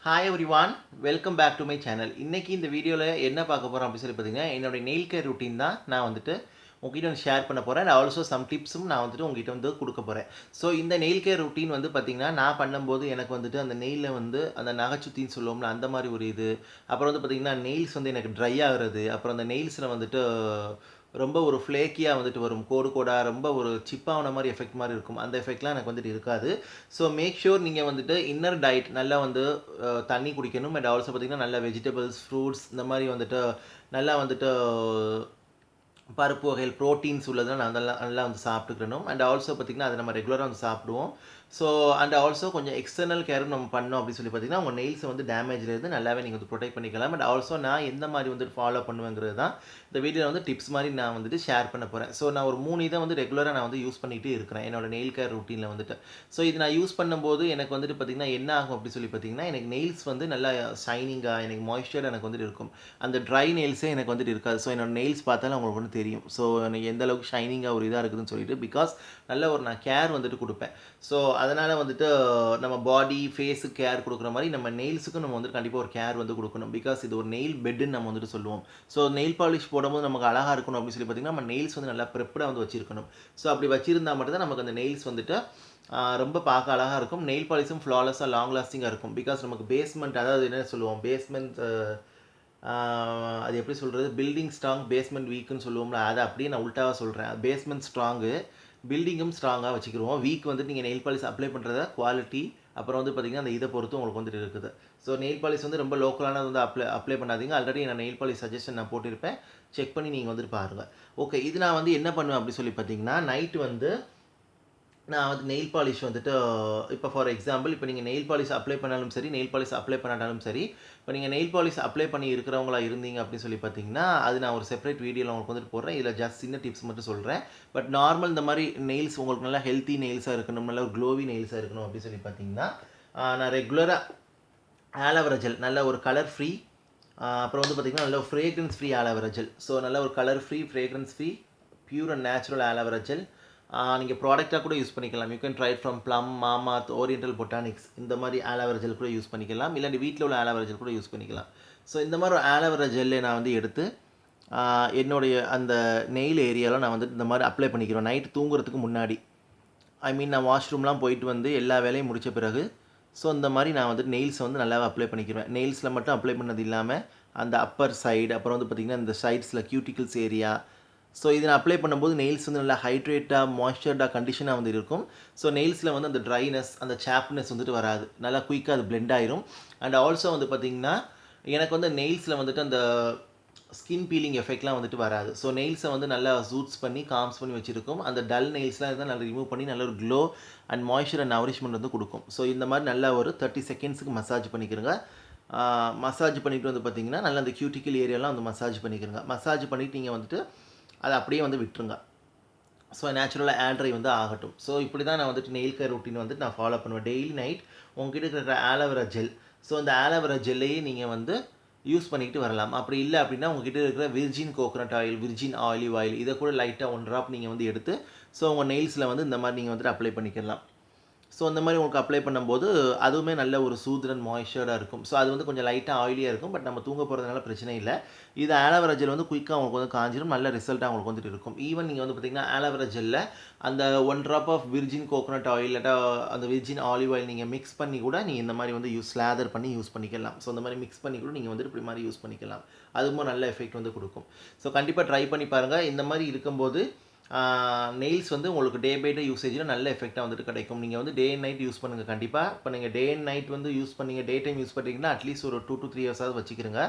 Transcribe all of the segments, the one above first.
Hi everyone, welcome back to my channel. இன்னைக்கு இந்த வீடியோவில் என்ன பார்க்க போகிறோம் அப்படின்னு சொல்லி பார்த்தீங்கன்னா என்னோட நெயில் கேர் ரொட்டீன் தான் நான் வந்துட்டு உங்ககிட்ட வந்து ஷேர் பண்ண போகிறேன். ஆல்சோ சம் டிப்ஸும் நான் வந்துட்டு உங்ககிட்ட வந்து கொடுக்க போகிறேன். ஸோ இந்த நெயில் கேர் ரொட்டீன் வந்து பார்த்தீங்கன்னா நான் பண்ணும்போது எனக்கு வந்துட்டு அந்த நெயிலில் வந்து அந்த நகைச்சுத்தின்னு சொல்லுவோம்ல அந்த மாதிரி ஒரு இது. அப்புறம் வந்து பார்த்தீங்கன்னா நெயில்ஸ் வந்து எனக்கு ட்ரை ஆகுறது, அப்புறம் அந்த நெயில்ஸில் வந்துட்டு ரொம்ப ஒரு ஃப்ளேக்கியாக வந்துட்டு வரும், கோடு கோடாக ரொம்ப ஒரு சிப்பான மாதிரி எஃபெக்ட் மாதிரி இருக்கும். அந்த எஃபெக்ட்லாம் எனக்கு வந்துட்டு இருக்காது. ஸோ மேக் ஷூர் நீங்கள் வந்துட்டு இன்னர் டயட் நல்லா வந்து தண்ணி குடிக்கணும். அண்ட் ஆல்சோ பார்த்திங்கன்னா நல்லா வெஜிடபிள்ஸ், ஃப்ரூட்ஸ் இந்த மாதிரி வந்துட்டு நல்லா வந்துட்டு பருப்பு வகைகள் ப்ரோட்டீன்ஸ் உள்ளதெல்லாம் நான் நல்லா நல்லா வந்து சாப்பிட்டுக்கணும். அண்ட் ஆல்சோ பார்த்திங்கன்னா அதை நம்ம ரெகுலராக வந்து சாப்பிடுவோம். ஸோ அண்ட் ஆல்சோ கொஞ்சம் எக்ஸ்டர்னல் கேரும் நம்ம பண்ணோம் அப்படின்னு சொல்லி பார்த்தீங்கன்னா உங்கள் நெயில்ஸை வந்து டேமேஜ்லேருந்து நல்லாவே நீங்கள் வந்து ப்ரொடெக்ட் பண்ணிக்கலாம். அண்ட் ஆல்சோ நான் எந்த மாதிரி வந்துட்டு ஃபாலோ பண்ணுவேங்கிறது தான் இந்த வீடியோவில் வந்து டிப்ஸ் மாதிரி நான் வந்துட்டு ஷேர் பண்ண போகிறேன். ஸோ நான் ஒரு 3 இதை வந்து ரெகுலராக நான் வந்து யூஸ் பண்ணிகிட்டே இருக்கிறேன் என்னோட நெயில் கேர் ரொட்டீனில் வந்துட்டு. ஸோ இது நான் யூஸ் பண்ணும்போது எனக்கு வந்துட்டு பார்த்திங்கன்னா என்ன ஆகும் அப்படின்னு சொல்லி பார்த்தீங்கன்னா எனக்கு நெயில்ஸ் வந்து நல்லா ஷைனிங்காக எனக்கு மாய்ஸ்சர் எனக்கு வந்துட்டு இருக்கும். அந்த ட்ரை நெயில்ஸே எனக்கு வந்துட்டு இருக்காது. ஸோ என்னோட நெயில்ஸ் பார்த்தாலும் அவங்களுக்கு வந்து தெரியும். ஸோ எனக்கு எந்த அளவுக்கு ஷைனிங்காக ஒரு இதாக இருக்குதுன்னு சொல்லிட்டு பிகாஸ் நல்ல ஒரு நான் கேர் வந்துட்டு கொடுப்பேன். ஸோ அதனால் வந்துட்டு நம்ம பாடி ஃபேஸுக்கு கேர் கொடுக்குற மாதிரி நம்ம நெயில்ஸுக்கும் நம்ம வந்துட்டு கண்டிப்பாக ஒரு கேர் வந்து கொடுக்கணும். பிகாஸ் இது ஒரு நெயில் பெட்டுன்னு நம்ம வந்துட்டு சொல்லுவோம். ஸோ நெயில் பாலிஷ் போடும்போது நமக்கு அழகாக இருக்கணும் அப்படின்னு சொல்லி பார்த்திங்கன்னா நம்ம நெயில்ஸ் வந்து நல்லா ப்ரெப்டாக வந்து வச்சிருக்கணும். ஸோ அப்படி வச்சிருந்தா மட்டும்தான் நமக்கு அந்த நெயில்ஸ் வந்துட்டு ரொம்ப பார்க்க அழகாக இருக்கும். நெயில் பாலிஷும் ஃப்ளாலெஸ்ஸாக லாங் லாஸ்டிங்காக இருக்கும். பிகாஸ் நமக்கு பேஸ்மெண்ட், அதாவது என்ன சொல்லுவோம், பேஸ்மெண்ட் அது எப்படி சொல்கிறது, பில்டிங் ஸ்ட்ராங் பேஸ்மெண்ட் வீக்குன்னு சொல்லுவோம்ல, அதை அப்படியே நான் உல்ட்டாவாக சொல்கிறேன். பேஸ்மெண்ட் ஸ்ட்ராங்கு, பில்டிங்கும் ஸ்ட்ராங்காக வச்சுக்கிடுவோம். வீக் வந்துட்டு நீங்கள் நெயில் பாலிஷ் அப்ளை பண்ணுறத குவாலிட்டி, அப்புறம் வந்து பார்த்திங்கன்னா அந்த இதை பொறுத்து உங்களுக்கு வந்துட்டு இருக்குது. ஸோ நெயில் பாலிஷ் வந்து ரொம்ப லோக்கலானது வந்து அப்ளை பண்ணாதீங்க. ஆல்ரெடி நான் நெயில் பாலிஷ் சஜஷன் நான் போட்டிருப்பேன், செக் பண்ணி நீங்கள் வந்துட்டு பாருங்கள். ஓகே, இது நான் வந்து என்ன பண்ணுவேன் அப்படி சொல்லி பார்த்தீங்கன்னா நைட்டு வந்து நான் வந்து நெயில் பாலிஷ் வந்துட்டு இப்போ ஃபார் எக்ஸாம்பிள் இப்போ நீங்கள் நெயில் பாலிஷ் அப்ளை பண்ணாலும் சரி, நெயில் பாலிஷ் அப்ளை பண்ணாலும் சரி, இப்போ நீங்கள் நெயில் பாலிஷ் அப்ளை பண்ணி இருக்கிறவங்களா இருந்தீங்க அப்படின்னு சொல்லி பார்த்தீங்கன்னா அது நான் ஒரு செப்பரேட் வீடியோவில் உங்களுக்கு வந்துட்டு போடுறேன். இதில் ஜஸ்ட் சின்ன டிப்ஸ் மட்டும் சொல்கிறேன். பட் நார்மல் இந்த மாதிரி நெயில்ஸ் உங்களுக்கு நல்லா ஹெல்த்தி நெயில்ஸாக இருக்கணும், நல்லா ஒரு க்ளோவி நெயில்ஸாக இருக்கணும் அப்படின்னு சொல்லி பார்த்தீங்கன்னா நான் ரெகுலராக ஆலோவேரா ஜெல், நல்ல ஒரு கலர் ஃப்ரீ, அப்புறம் வந்து பார்த்திங்கன்னா நல்ல ஒரு fragrance free aloe vera gel. So நல்ல ஒரு colour free, fragrance free, pure and natural aloe vera gel நீங்கள் ப்ராடக்டாக கூட யூஸ் பண்ணிக்கலாம். You can try from Plum, Mamaearth, Oriental Botanics இந்த மாதிரி ஆலோவேரா ஜெல் கூட யூஸ் பண்ணிக்கலாம். இல்லாட்டி வீட்டில் உள்ள ஆலோவேரா ஜெல் கூட யூஸ் பண்ணிக்கலாம். ஸோ இந்த மாதிரி ஒரு ஆலோவேரா ஜெல்லை நான் வந்து எடுத்து என்னுடைய அந்த நெயில் ஏரியாவில் நான் வந்து இந்த மாதிரி அப்ளை பண்ணிக்கிறேன் நைட்டு தூங்குறதுக்கு முன்னாடி. ஐ மீன் நான் வாஷ்ரூம்லாம் போயிட்டு வந்து எல்லா வேலையும் முடித்த பிறகு ஸோ இந்த மாதிரி நான் வந்து நெயில்ஸை வந்து நல்லாவே அப்ளை பண்ணிக்கிறேன். நெயில்ஸில் மட்டும் அப்ளை பண்ணது இல்லாமல் அந்த அப்பர் சைடு, அப்புறம் வந்து பார்த்திங்கன்னா இந்த சைட்ஸில் கியூட்டிகல்ஸ் ஏரியா. ஸோ இதை நான் அப்ளை பண்ணும்போது நெயில்ஸ் வந்து நல்லா ஹைட்ரேட்டாக மாய்ஸ்சர்டாக கண்டிஷனாக வந்து இருக்கும். ஸோ நெயில்ஸில் வந்து அந்த ட்ரைனஸ், அந்த சாப்னஸ் வந்துட்டு வராது, நல்லா குயிக்காக அது பிளெண்ட் ஆயிரும். அண்ட் ஆல்சோ வந்து பார்த்திங்கன்னா எனக்கு வந்து நெயில்ஸில் வந்துட்டு அந்த ஸ்கின் பீலிங் எஃபெக்ட்லாம் வந்துட்டு வராது. ஸோ நெயில்ஸை வந்து நல்லா சூட்ஸ் பண்ணி காம்ஸ் பண்ணி வச்சுருக்கும். அந்த டல் நெயில்ஸ்லாம் இருந்தால் நல்லா ரிமூவ் பண்ணி நல்ல ஒரு க்ளோ அண்ட் மாய்ஸ்சர் அண்ட் நவரிஷ்மெண்ட் வந்து கொடுக்கும். ஸோ இந்த மாதிரி நல்லா ஒரு 30 செகண்ட்ஸுக்கு மசாஜ் பண்ணிக்கிறங்க. மசாஜ் பண்ணிவிட்டு வந்து பார்த்திங்கன்னா நல்லா அந்த கியூட்டிக்கல் ஏரியாலாம் வந்து மசாஜ் பண்ணிக்கிறங்க. மசாஜ் பண்ணிவிட்டு நீங்கள் வந்துட்டு அதை அப்படியே வந்து விட்டுருங்க. ஸோ நேச்சுரலாக ஏர் ட்ரை வந்து ஆகட்டும். ஸோ இப்படி தான் நான் வந்துட்டு நெயில் கேர் ரொட்டீன் வந்துட்டு நான் ஃபாலோ பண்ணுவேன். டெய்லி நைட் உங்ககிட்ட இருக்கிற ஆலோவேரா ஜெல், ஸோ அந்த ஆலோவேரா ஜெல்லையே நீங்கள் வந்து யூஸ் பண்ணிக்கிட்டு வரலாம். அப்படி இல்லை அப்படின்னா உங்ககிட்ட இருக்கிற Virgin coconut oil, Virgin olive oil இதை கூட லைட்டாக 1 ட்ராப் நீங்கள் வந்து எடுத்து ஸோ உங்கள் நெயில்ஸில் வந்து இந்த மாதிரி நீங்கள் வந்துட்டு அப்ளை பண்ணிக்கலாம். ஸோ அந்த மாதிரி உங்களுக்கு அப்ளை பண்ணும்போது அதுவுமே நல்ல ஒரு சூதர் அண்ட் மாய்ஸ்சர்டாக இருக்கும். ஸோ அது வந்து கொஞ்சம் லைட்டாக ஆயிலியாக இருக்கும், பட் நம்ம தூங்க போகிறதுனால பிரச்சனை இல்லை. இது ஆலோவேரா ஜெல் வந்து குயிக்காக உங்களுக்கு வந்து காஞ்சிடும், நல்ல ரிசல்ட்டாக உங்களுக்கு வந்துட்டு இருக்கும். ஈவன் நீங்கள் வந்து பார்த்திங்கன்னா ஆலோவேரா ஜெல்லில் அந்த 1 drop of virgin coconut oil இல்லாட்டா அந்த விர்ஜின் ஆலிவ் ஆயில் நீங்கள் மிக்ஸ் பண்ணி கூட நீங்கள் இந்த மாதிரி வந்து ஸ்லாதர் பண்ணி யூஸ் பண்ணிக்கலாம். ஸோ இந்த மாதிரி மிக்ஸ் பண்ணி கூட நீங்கள் வந்துட்டு இப்படி மாதிரி யூஸ் பண்ணிக்கலாம். அதுவும் நல்ல எஃபெக்ட் வந்து கொடுக்கும். ஸோ கண்டிப்பாக ட்ரை பண்ணி பாருங்கள். இந்த மாதிரி இருக்கும்போது நெயில்ஸ் வந்து உங்களுக்கு டே பை டே யூசேஜில் நல்ல எஃபெக்டாக வந்துட்டு கிடைக்கும். நீங்கள் வந்து டே அண்ட் நைட் யூஸ் பண்ணுங்கள் கண்டிப்பாக. இப்போ நீங்கள் டே அண்ட் நைட் வந்து யூஸ் பண்ணீங்க, டே டைம் யூஸ் பண்ணுறீங்கன்னா அட்லீஸ்ட் ஒரு 2 to 3 ஹவர்ஸாவது வச்சுக்கிறங்க.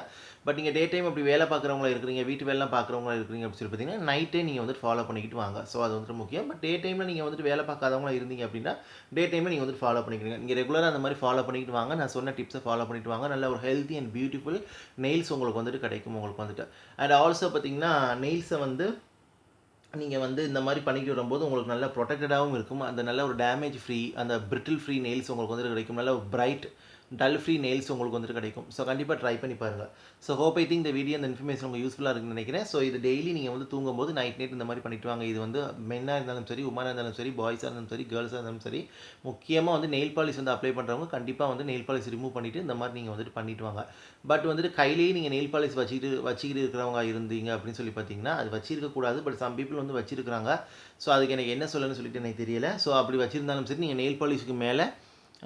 பட் நீங்கள் டே டைம் அப்படி வேலை பார்க்குறவங்களா இருக்கிறீங்க, வீட்டு வேலைலாம் பார்க்குறவங்களா இருக்கிறீங்க அப்படின்னு சொல்லி பார்த்தீங்கன்னா நைட்டே நீங்கள் வந்துட்டு ஃபாலோ பண்ணிக்கிட்டு வாங்க. ஸோ அது வந்துட்டு முக்கியம். பட் டே டைமில் நீங்கள் வந்துட்டு வேலை பார்க்காதவங்களா இருந்தீங்க அப்படின்னா டே டைமில் நீங்கள் வந்துட்டு ஃபாலோ பண்ணிக்கிறீங்க. நீங்கள் ரெகுலராக அந்த மாதிரி ஃபாலோ பண்ணிக்கிட்டு வாங்க. நான் சொன்ன டிப்ஸை ஃபாலோ பண்ணிட்டு வாங்க. நல்ல ஒரு ஹெல்த்தி அண்ட் பியூட்டிஃபுல் நெயில்ஸ் உங்களுக்கு வந்துட்டு கிடைக்கும் உங்களுக்கு வந்துட்டு. அண்ட் ஆல்சோ பார்த்தீங்கன்னா நெயில்ஸை வந்து நீங்கள் வந்து இந்த மாதிரி பண்ணிக்கிட்டு வரும்போது உங்களுக்கு நல்லா ப்ரொடெக்டடாகவும் இருக்கும். அந்த நல்ல ஒரு டேமேஜ் ஃப்ரீ, அந்த பிரிட்டில் ஃப்ரீ நெயில்ஸ் உங்களுக்கு வந்துட்டு கிடைக்கும். நல்ல ஒரு பிரைட் டல் ஃப்ரீ நெயில்ஸ் உங்களுக்கு வந்துட்டு கிடைக்கும். ஸோ கண்டிப்பாக ட்ரை பண்ணி பாருங்கள். ஸோ ஹோப் ஐ திங்க் இந்த வீடியோ இந்த இன்ஃபர்மேஷன் உங்களுக்கு யூஸ்ஃபுல்லாக இருக்குன்னு நினைக்கிறேன். ஸோ இது டெய்லி நீங்கள் வந்து தூங்கும்போது நைட் இந்த மாதிரி பண்ணிட்டு வாங்க. இது வந்து மென்னாக இருந்தாலும் சரி, உமனாக இருந்தாலும் சரி, பாய்ஸாக இருந்தாலும் சரி, கேர்ள்ஸாக இருந்தாலும் சரி, முக்கியமாக வந்து நெயில் பாலிஷ் வந்து அப்ளை பண்ணுறவங்க கண்டிப்பாக வந்து நெயில் பாலிஷ் ரிமூவ் பண்ணிவிட்டு இந்த மாதிரி நீங்கள் வந்துட்டு பண்ணிட்டு வாங்க. பட் வந்துட்டு கையிலேயே நீங்கள் நெயில் பாலிஷ் வச்சுக்கிட்டு இருக்கிறவங்க இருந்தீங்க அப்படின்னு சொல்லி பார்த்தீங்கன்னா, அது வச்சிருக்கக்கூடாது. பட் சம் பீப்புள் வந்து வச்சிருக்கிறாங்க. ஸோ அதுக்கு எனக்கு என்ன சொல்லணும்னு சொல்லிட்டு எனக்கு தெரியல. ஸோ அப்படி வச்சிருந்தாலும் சரி, நீங்கள் நெயில் பாலிஷ்க்கு மேலே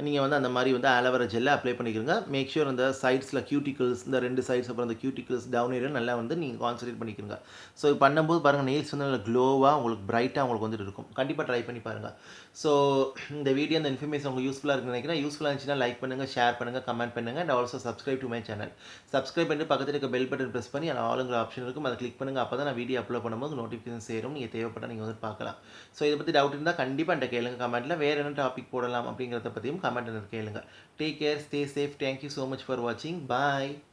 நீங்கள் வந்து அந்த மாதிரி வந்து ஆலோவேரா ஜெல்லை அப்ளை பண்ணிக்கிறங்க. மேக் ஷூர் அந்த சைட்ஸில் கியூட்டிகல்ஸ், இந்த 2 சைட்ஸ் அப்புறம் அந்த கியூட்டிகல்ஸ் டவுன் ஏரியா நல்லா வந்து நீங்கள் கான்சன்ட்ரேட் பண்ணிக்கிறங்க. ஸோ இது பண்ணும்போது பாருங்கள் நெயில்ஸ் வந்து நல்லா க்ளோவாக உங்களுக்கு பிரைட்டாக உங்களுக்கு வந்துட்டு இருக்கும். கண்டிப்பாக ட்ரை பண்ணி பாருங்கள். ஸோ இந்த வீடியோ இந்த இன்ஃபர்மேஷன் உங்களுக்கு யூஸ்ஃபுல்லாக இருக்குன்னு நினைக்கிறேன். யூஸ்ஃபுல்லாக இருந்துச்சுன்னா லைக் பண்ணுங்கள், ஷேர் பண்ணுங்கள், கமெண்ட் பண்ணுங்கள். And also subscribe to my channel. Subscribe பண்ணிட்டு பக்கத்தில் இருக்க பெல் பட்டன் ப்ரெஸ் பண்ணி அதில் ஆளுங்கிற ஆப்ஷன் இருக்கும், அதை கிளிக் பண்ணுங்கள். அப்போ தான் நான் வீடியோ அப்லோட் பண்ணும்போது நோட்டிஃபிகேஷன் சேரும். நீங்கள் தேவைப்பட்டால் நீங்கள் வந்து பார்க்கலாம். ஸோ இதை பற்றி டவுட் இருந்தால் கண்டிப்பாக என்கிட்ட கேளுங்க கமெண்ட்டில். வேறு என்ன டாபிக் போடலாம் அப்படிங்கிறத பற்றியும் கமெண்ட் எனக்கு கேளுங்க. Take care, stay safe. Thank you so much for watching. Bye.